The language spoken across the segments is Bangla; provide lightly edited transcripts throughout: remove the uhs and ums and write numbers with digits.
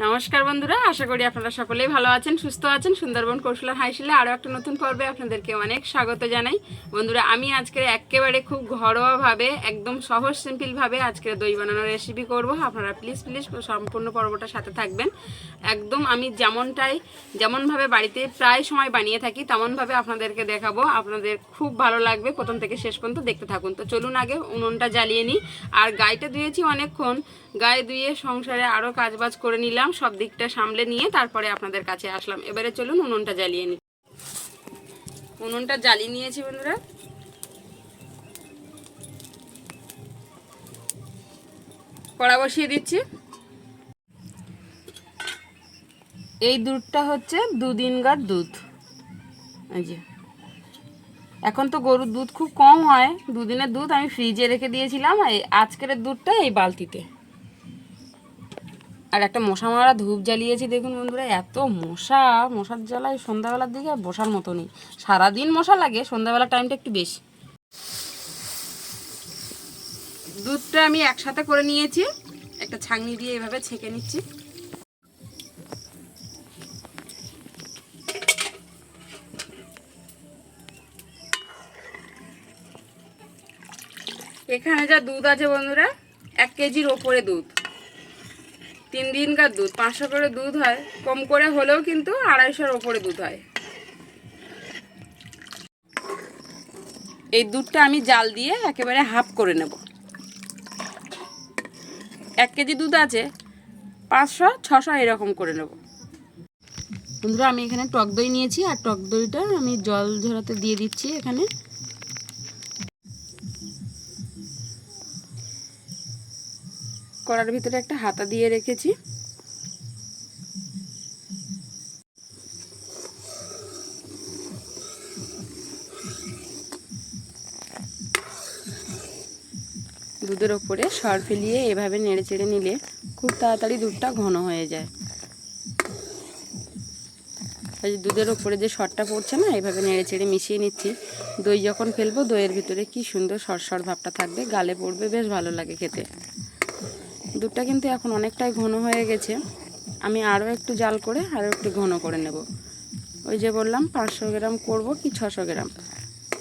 নমস্কার বন্ধুরা, আশা করি আপনারা সকলেই ভালো আছেন, সুস্থ আছেন। সুন্দরবন কৌশলার হাইশিলে আরও একটা নতুন পর্বে আপনাদেরকে অনেক স্বাগত জানাই। বন্ধুরা, আমি আজকে একেবারে খুব ঘরোয়াভাবে, একদম সহজ সিম্পলভাবে আজকে দই বানানোর রেসিপি করব। আপনারা প্লিজ সম্পূর্ণ পর্বটার সাথে থাকবেন। একদম আমি যেমনভাবে বাড়িতে প্রায় সময় বানিয়ে থাকি তেমনভাবে আপনাদেরকে দেখাবো। আপনাদের খুব ভালো লাগবে, প্রথম থেকে শেষ পর্যন্ত দেখতে থাকুন। তো চলুন আগে উনুনটা জ্বালিয়ে নিই। আর গাইটা ধুয়েছি অনেকক্ষণ, গায়ে ধুয়ে সংসারে আরও কাজবাজ করে নিলাম, সব দিকটা সামলে নিয়ে তারপরে আপনাদের কাছে আসলাম। এবারে চলুন উনুনটা জ্বালিয়ে নিই। উনুনটা জ্বালিয়ে নিয়েছি বন্ধুরা। কড়া বসিয়ে দিচ্ছি। এই দুধটা হচ্ছে 2 দিনকার দুধ। এই যে এখন তো গরুর দুধ খুব কম হয়, 2 দিনের দুধ আমি ফ্রিজে রেখে দিয়েছিলাম। এই আজকের দুধটা এই বালতিতে। আর একটা মশা মারা ধূপ জ্বালিয়েছি। দেখুন বন্ধুরা, এত মশার জ্বালায় সন্ধ্যাবেলার দিকে বসার মতো নেই। সারাদিন মশা লাগে, সন্ধ্যাবেলার টাইমটা একটু বেশি। দুধটা আমি একসাথে করে নিয়েছি, একটা ছাঁকনি দিয়ে এভাবে ছেঁকে নিচ্ছি। এখানে যা দুধ আছে বন্ধুরা, 1 কেজির ওপরে দুধ, 3 দিনকার দুধ। 500 করে দুধ হয়, কম করে হলেও কিন্তু 250-এর ওপরে দুধ হয়। এই দুধটা আমি জাল দিয়ে একেবারে হাফ করে নেব। 1 কেজি দুধ আছে, 500-600 এরকম করে নেব। বন্ধুরা, আমি এখানে টক দই নিয়েছি, আর টক দইটা আমি জল ঝরাতে দিয়ে দিচ্ছি। এখানে কড়ার ভিতরে একটা হাতা দিয়ে রেখেছি। দুধের ওপরে সর ফেলিয়ে এভাবে নেড়ে চেড়ে নিলে খুব তাড়াতাড়ি দুধটা ঘন হয়ে যায়। এই দুধের ওপরে যে সরটা পড়ছে না, এইভাবে নেড়ে চেড়ে মিশিয়ে নিচ্ছি। দই যখন ফেলবো, দইয়ের ভিতরে কি সুন্দর সরসর ভাবটা থাকবে, গালে পড়বে, বেশ ভালো লাগে খেতে। দুধটা কিন্তু এখন অনেকটাই ঘন হয়ে গেছে। আমি আরও একটু জাল করে আরও একটু ঘন করে নেব। ওই যে বললাম 500 গ্রাম করব কি 600 গ্রাম।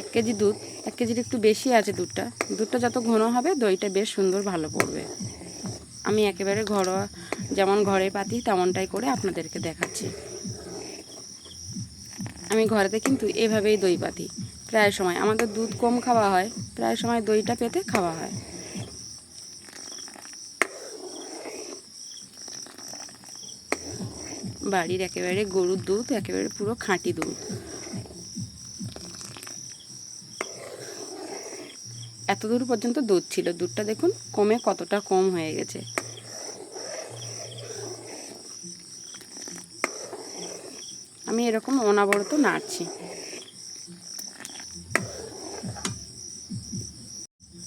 1 কেজি দুধ, 1 কেজির একটু বেশি আছে দুধটা। দুধটা যত ঘন হবে দইটা বেশ সুন্দর ভালো পড়বে। আমি একেবারে ঘরোয়া, যেমন ঘরে পাতি তেমনটাই করে আপনাদেরকে দেখাচ্ছি। আমি ঘরেতে কিন্তু এভাবেই দই পাতি। প্রায় সময় আমাদের দুধ কম খাওয়া হয়, প্রায় সময় দইটা পেতে খাওয়া হয়। বাড়ির একেবারে গরুর দুধ, একেবারে পুরো খাঁটি দুধ। এত দূর পর্যন্ত দুধ ছিল, দুধটা দেখুন কমে কতটা কম হয়ে গেছে। আমি এরকম অনবরত নাড়ছি।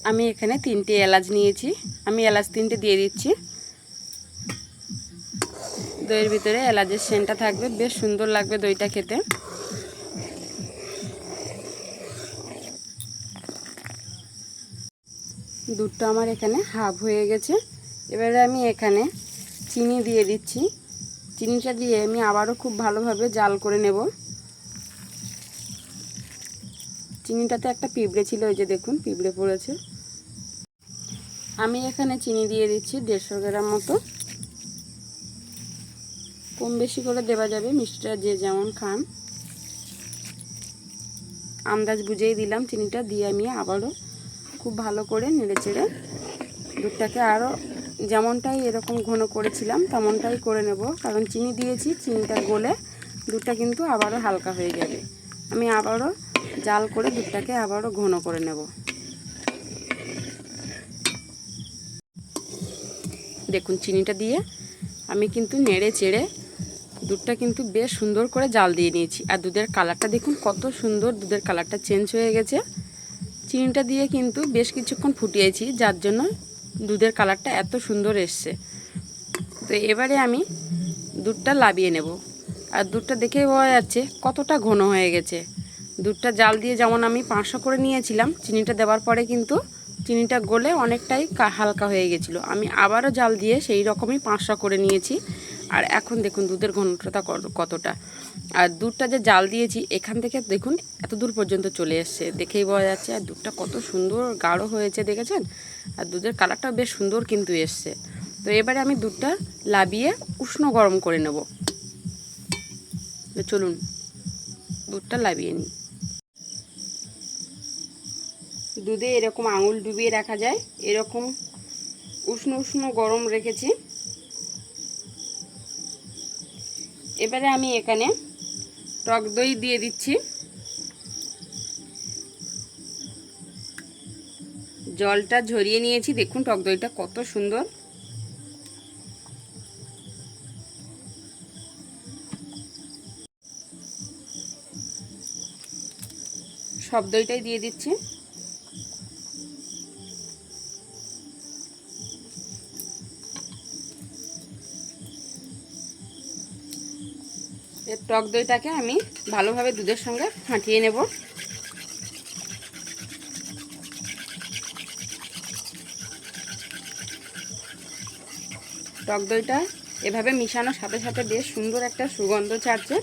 আমি এখানে 3টে এলাচ নিয়েছি, আমি এলাচ 3টে দিয়ে দিচ্ছি। দইয়ের ভিতরে এলাচের সেন্টটা থাকবে, বেশ সুন্দর লাগবে দইটা খেতে। দুধটা আমার এখানে হাফ হয়ে গেছে। এবারে আমি এখানে চিনি দিয়ে দিচ্ছি। চিনিটা দিয়ে আমি আবারও খুব ভালোভাবে জাল করে নেব। চিনিটাতে একটা পিঁপড়ে ছিল, ওই যে দেখুন পিঁপড়ে পড়েছে। আমি এখানে চিনি দিয়ে দিচ্ছি 150 গ্রাম মতো। কম বেশি করে দেওয়া যাবে, মিষ্টিটা যে যেমন খান। আন্দাজ বুঝেই দিলাম চিনিটা দিয়ে। আমি আবারও খুব ভালো করে নেড়ে চেড়ে দুধটাকে আরও যেমনটাই এরকম ঘন করেছিলাম তেমনটাই করে নেব। কারণ চিনি দিয়েছি, চিনিটা গলে দুধটা কিন্তু আবারও হালকা হয়ে যাবে। আমি আবারও জাল করে দুধটাকে আবারও ঘন করে নেব। দেখুন চিনিটা দিয়ে আমি কিন্তু নেড়ে চেড়ে দুধটা কিন্তু বেশ সুন্দর করে জাল দিয়ে নিয়েছি। আর দুধের কালারটা দেখুন কত সুন্দর, দুধের কালারটা চেঞ্জ হয়ে গেছে। চিনিটা দিয়ে কিন্তু বেশ কিছুক্ষণ ফুটিয়েছি, যার জন্য দুধের কালারটা এত সুন্দর এসছে। তো এবারে আমি দুধটা লাবিয়ে নেব। আর দুধটা দেখেই বোঝা যাচ্ছে কতটা ঘন হয়ে গেছে। দুধটা জাল দিয়ে যেমন আমি 500 করে নিয়েছিলাম, চিনিটা দেওয়ার পরে কিন্তু চিনিটা গলে অনেকটাই হালকা হয়ে গেছিলো। আমি আবারও জাল দিয়ে সেই রকমই 500 করে নিয়েছি। আর এখন দেখুন দুধের ঘনত্বটা কতটা। আর দুধটা যে জাল দিয়েছি এখান থেকে দেখুন এত দূর পর্যন্ত চলে এসছে, দেখেই বোঝা যাচ্ছে। আর দুধটা কত সুন্দর গাঢ় হয়েছে দেখেছেন। আর দুধের কালারটা বেশ সুন্দর কিন্তু এসছে। তো এবারে আমি দুধটা লাবিয়ে উষ্ণ গরম করে নেব। চলুন দুধটা লাবিয়ে নিই। দুধে এরকম আঙুল ডুবিয়ে রাখা যায়, এরকম উষ্ণ উষ্ণ গরম রেখেছি। এবারে আমি এখানে টক দই দিয়ে দিচ্ছি। জলটা ঝরিয়ে নিয়েছি, দেখুন টক দইটা কত সুন্দর। সব দইটাই দিয়ে দিচ্ছি। টক দইটাকে আমি ভালোভাবে দুধের সঙ্গে ফাটিয়ে নেব। টক দইটা এভাবে মিশানোর সাথে সাথে বেশ সুন্দর একটা সুগন্ধ ছাড়ছে।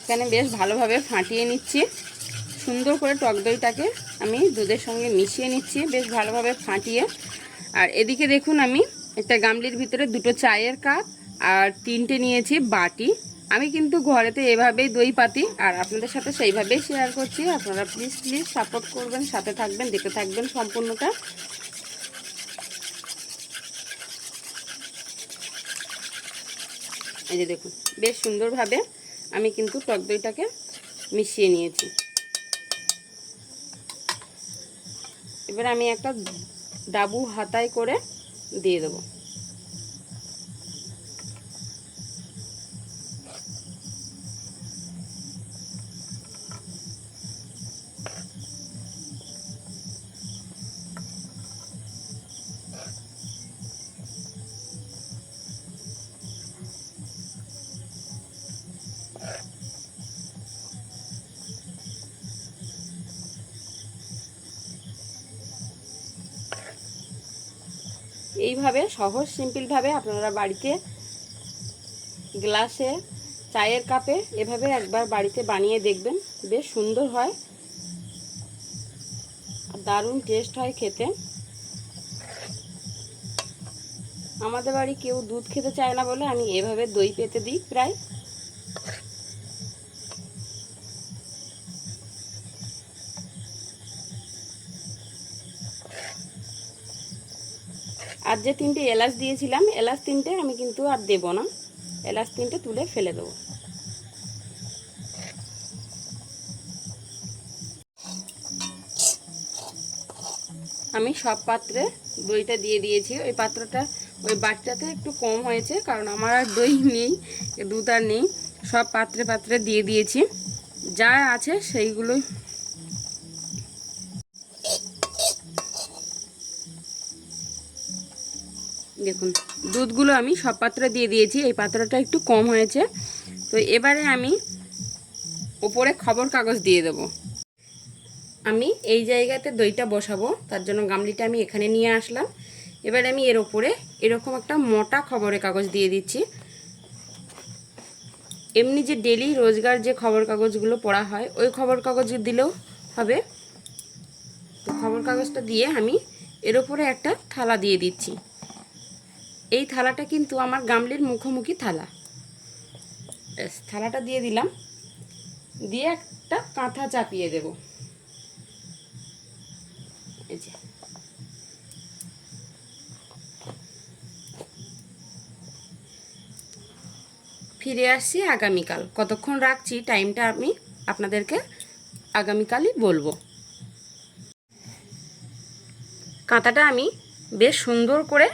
এখানে বেশ ভালোভাবে ফাটিয়ে নিচ্ছি। সুন্দর করে টক দইটাকে আমি দুধের সঙ্গে মিশিয়ে নিচ্ছি বেশ ভালোভাবে ফাটিয়ে। আর এদিকে দেখুন আমি একটা গামলির ভিতরে 2টো চায়ের কাপ আর 3টে নিয়েছি বাটি। আমি কিন্তু ঘরেতে এভাবেই দই পাতি, আর আপনাদের সাথে সেইভাবেই শেয়ার করছি। আপনারা প্লিজ প্লিজ সাপোর্ট করবেন, সাথে থাকবেন, দেখতে থাকবেন সম্পূর্ণটা। এই যে দেখুন বেশ সুন্দরভাবে আমি কিন্তু টক দইটাকে মিশিয়ে নিয়েছি। এবার আমি একটা ডাবু হাতায় করে দিয়ে দেবো। এইভাবে সহজ সিম্পলভাবে আপনারা বাড়িতে গ্লাসে চায়ের কাপে এভাবে একবার বাড়িতে বানিয়ে দেখবেন, বেশ সুন্দর হয়, দারুণ টেস্ট হয় খেতে। আমাদের বাড়ি কেউ দুধ খেতে চায় না বলে আমি এভাবে দই পেতে দিই প্রায়। আর যে 3টে এলাচ দিয়েছিলাম, এলাচ 3টে আমি কিন্তু আর দেব না, এলাচ 3টে তুলে ফেলে দেবো। আমি সব পাত্রে দইটা দিয়ে দিয়েছি। ওই পাত্রটা ওই বাটিটাতে একটু কম হয়েছে, কারণ আমার আর দই নেই, দুধ আর নেই। সব পাত্রে পাত্রে দিয়ে দিয়েছি, যা আছে সেইগুলোই। দেখুন দুধগুলো আমি সব পাত্রে দিয়ে দিয়েছি, এই পাত্রটা একটু কম হয়েছে। তো এবারে আমি ওপরে খবর কাগজ দিয়ে দেবো। আমি এই জায়গাতে দইটা বসাবো, তার জন্য গামলিটা আমি এখানে নিয়ে আসলাম। এবার আমি এর ওপরে এরকম একটা মোটা খবরের কাগজ দিয়ে দিচ্ছি। এমনি যে ডেলি রোজগার যে খবর কাগজগুলো পড়া হয় ওই খবর কাগজ দিলেও হবে। তো খবর কাগজটা দিয়ে আমি এর ওপরে একটা থালা দিয়ে দিচ্ছি। এই থালাটা কিন্তু আমার গামলির মুখোমুখি থালা। ব্যাস থালাটা দিয়ে দিলাম, দিয়ে একটা কাঁথা চাপিয়ে দেব। এই যে ফিরে আসছি আগামীকাল। কতক্ষণ রাখছি টাইমটা আমি আপনাদেরকে আগামীকালই বলবো। কাঁথাটা আমি বেশ সুন্দর করে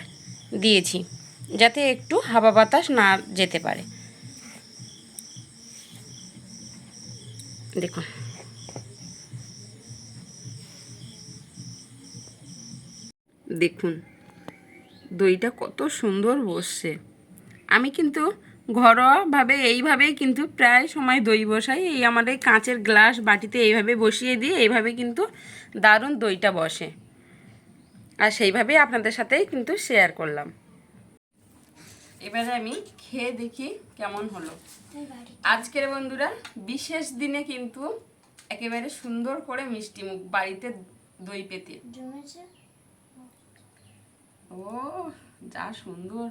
দিয়েছি যাতে একটু হাওয়া বাতাস না যেতে পারে। দেখুন দেখুন দইটা কত সুন্দর বসছে। আমি কিন্তু ঘরোয়াভাবে এইভাবেই কিন্তু প্রায় সময় দই বসাই। এই আমাদের কাঁচের গ্লাস বাটিতে এইভাবে বসিয়ে দিয়ে এইভাবে কিন্তু দারুণ দইটা বসে, আর সেইভাবেই আপনাদের সাথেই কিন্তু শেয়ার করলাম। এবারে আমি খেয়ে দেখি কেমন হলো। আজকের বন্ধুরা বিশেষ দিনে কিন্তু একেবারে সুন্দর করে মিষ্টি মুখ বাড়িতে দই পেতে। ও যা সুন্দর!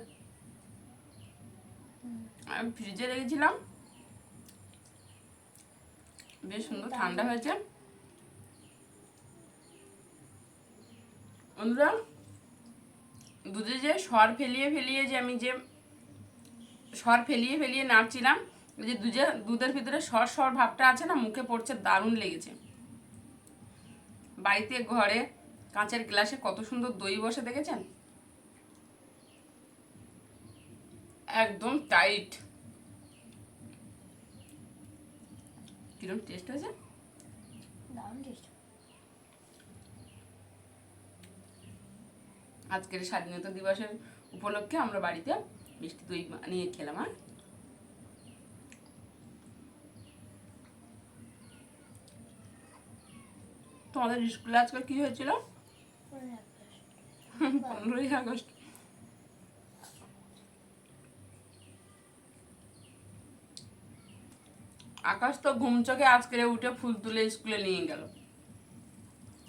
আমি ফ্রিজে রেখেছিলাম, বেশ সুন্দর ঠান্ডা হয়েছে। বন্ধুরা দুধে যে সর ফেলিয়ে ফেলিয়ে যে আমি যে সর ফেলিয়ে ফেলিয়ে নাড়ছিলাম, যে দুধের ভিতরে সর সর ভাবটা আছে না, মুখে পড়ছে, দারুণ লেগেছে। বাড়িতে ঘরে কাঁচের গ্লাসে কত সুন্দর দই বসে দেখেছেন, একদম টাইট। কিরকম টেস্ট হয়েছে? আজকের স্বাধীনতা দিবসের উপলক্ষে আমরা বাড়িতে মিষ্টি দই নিয়ে খেলাম। আর তোমাদের স্কুলে আজকে কি হয়েছিল? 15ই আগস্ট। আকাশ তো ঘুম চোখে আজকে উঠে ফুল তুলে স্কুলে নিয়ে গেল।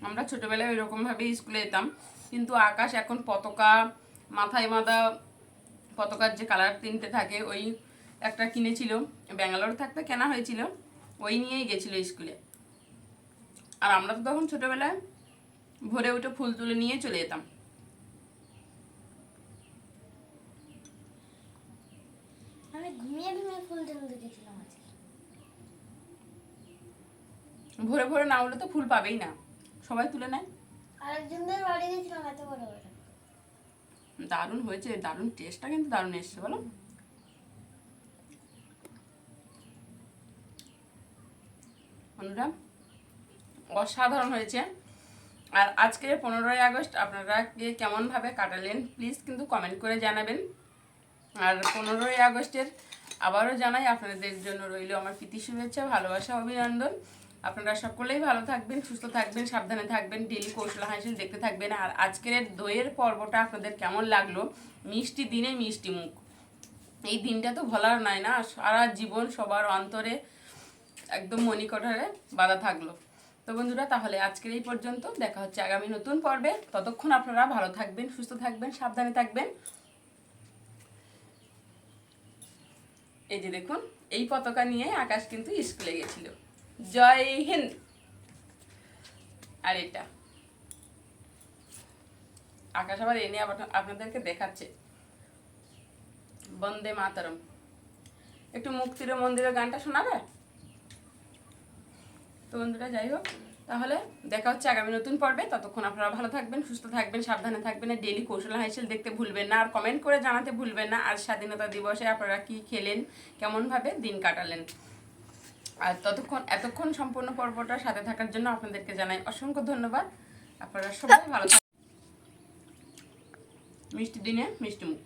আমরা ছোটবেলায় এরকম ভাবে স্কুলে যেতাম, কিন্তু আকাশ এখন পতাকা মাথায় বাঁধা, পতাকার যে কালার 3টে থাকে, ওই একটা কিনেছিল, ব্যাঙ্গালোর থাকতে কেনা হয়েছিল, ওই নিয়েই গেছিল স্কুলে। আর আমরা তো তখন ছোটবেলায় ভোরে উঠে ফুল তুলে নিয়ে চলে যেতাম। আমি ঘুমিয়ে ঘুমিয়ে ফুল তুলতে গেছিলাম আজকে। ভোরে ভোরে না হলে তো ফুল পাবেই না, সবাই তুলে নেয়। আরেকজনদের বাড়ি গেছিলাম, এত বড় বড়। দারুণ হয়েছে, দারুণ টেস্টটা কিন্তু দারুণ এসছে বলো। বন্ধুরা অসাধারণ হয়েছে। আর আজকের 15ই আগস্ট আপনারা কে কেমনভাবে কাটালেন প্লিজ কিন্তু কমেন্ট করে জানাবেন। আর 15ই আগস্টের আবারও জানাই আপনাদের জন্য রইল আমার প্রীতি শুভেচ্ছা, ভালোবাসা, অভিনন্দন। আপনারা সকলেই ভালো থাকবেন, সুস্থ থাকবেন, সাবধানে থাকবেন, ডেইলি কৌশল হাসিল দেখতে থাকবেন। আর আজকের দইয়ের পর্বটা আপনাদের কেমন লাগলো? মিষ্টি দিনে মিষ্টি মুখ, এই দিনটা তো ভোলার নয় না, সারা জীবন সবার অন্তরে একদম মণিকোঠারে বাঁধা থাকলো। তো বন্ধুরা তাহলে আজকের এই পর্যন্ত, দেখা হচ্ছে আগামী নতুন পর্বে। ততক্ষণ আপনারা ভালো থাকবেন, সুস্থ থাকবেন, সাবধানে থাকবেন। এই যে দেখুন, এই পতাকা নিয়ে আকাশ কিন্তু স্কুলে গেছিল। জয় হিন্দ। আর এটা আকাশ আবার এনে আপনাদেরকে দেখাচ্ছে বন্দে মাতরম। একটু মুক্তির মন্দিরের গানটা শোনাবে? তো বন্ধুরা যাই হোক, তাহলে দেখা হচ্ছে আগামী নতুন পর্বে। ততক্ষণ আপনারা ভালো থাকবেন, সুস্থ থাকবেন, সাবধানে থাকবেন। আর ডেইলি কৌশল হাইসেল দেখতে ভুলবেন না, আর কমেন্ট করে জানাতে ভুলবেন না আর স্বাধীনতা দিবসে আপনারা কি খেলেন, কেমনভাবে দিন কাটালেন। আর এতক্ষণ সম্পূর্ণ পর্বটার সাথে থাকার জন্য আপনাদেরকে জানাই অসংখ্য ধন্যবাদ। আপনারা সবাই ভালো থাকবেন। মিষ্টি দিনে মিষ্টি মুখ।